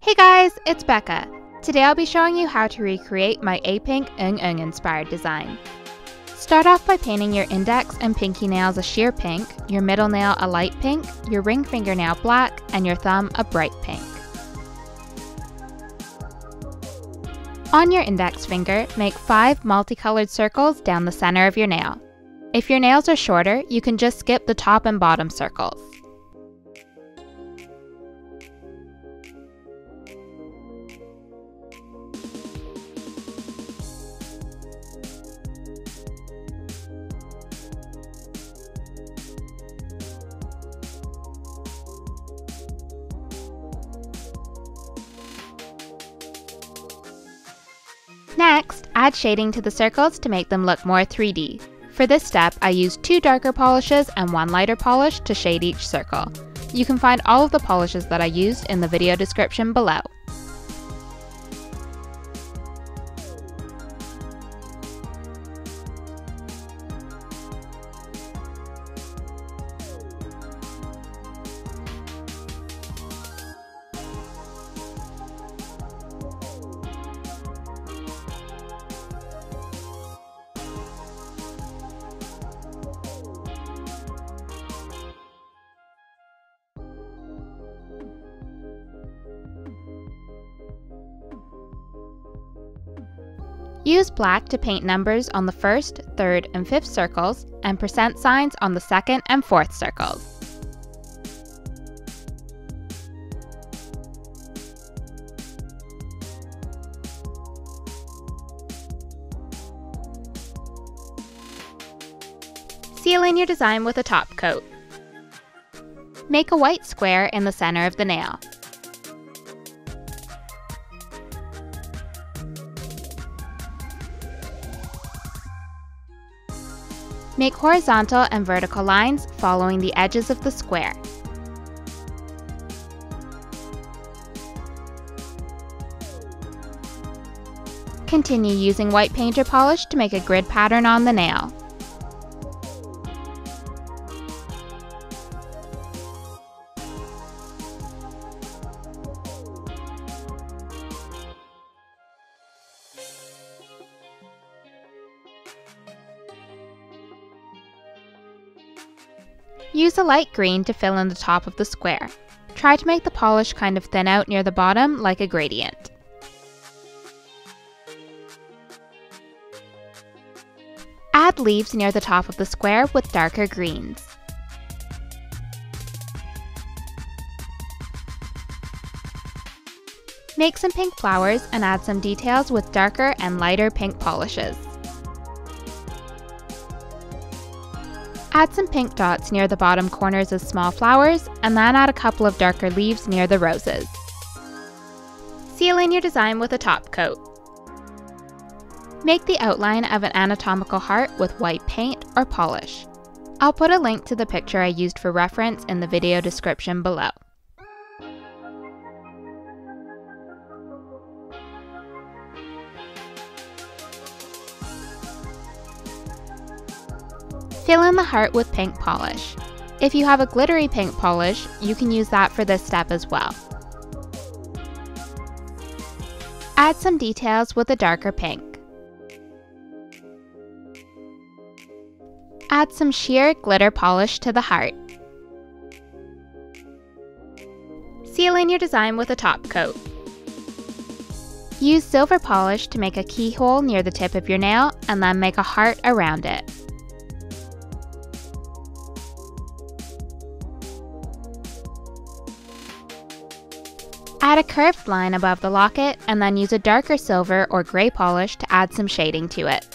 Hey guys, it's Becca. Today I'll be showing you how to recreate my Apink Eung Eung inspired design. Start off by painting your index and pinky nails a sheer pink, your middle nail a light pink, your ring fingernail black, and your thumb a bright pink. On your index finger, make 5 multicolored circles down the center of your nail. If your nails are shorter, you can just skip the top and bottom circles. Next, add shading to the circles to make them look more 3D. For this step, I used 2 darker polishes and 1 lighter polish to shade each circle. You can find all of the polishes that I used in the video description below. Use black to paint numbers on the 1st, 3rd, and 5th circles, and percent signs on the 2nd and 4th circles. Seal in your design with a top coat. Make a white square in the center of the nail. Make horizontal and vertical lines following the edges of the square. Continue using white painter polish to make a grid pattern on the nail. Use a light green to fill in the top of the square. Try to make the polish kind of thin out near the bottom like a gradient. Add leaves near the top of the square with darker greens. Make some pink flowers and add some details with darker and lighter pink polishes. Add some pink dots near the bottom corners of small flowers, and then add a couple of darker leaves near the roses. Seal in your design with a top coat. Make the outline of an anatomical heart with white paint or polish. I'll put a link to the picture I used for reference in the video description below. Fill in the heart with pink polish. If you have a glittery pink polish, you can use that for this step as well. Add some details with a darker pink. Add some sheer glitter polish to the heart. Seal in your design with a top coat. Use silver polish to make a keyhole near the tip of your nail and then make a heart around it. Add a curved line above the locket and then use a darker silver or gray polish to add some shading to it.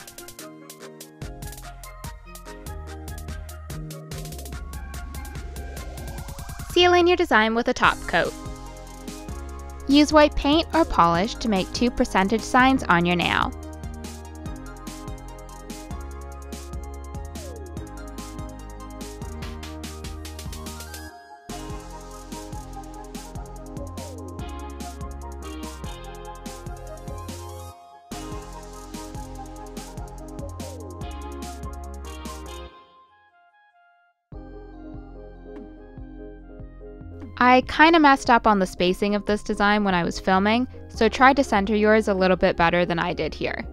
Seal in your design with a top coat. Use white paint or polish to make 2 percentage signs on your nail. I kinda messed up on the spacing of this design when I was filming, so try to center yours a little bit better than I did here.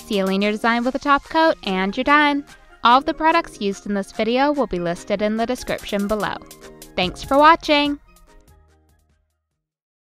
Sealing your design with a top coat and you're done! All of the products used in this video will be listed in the description below. Thanks for watching!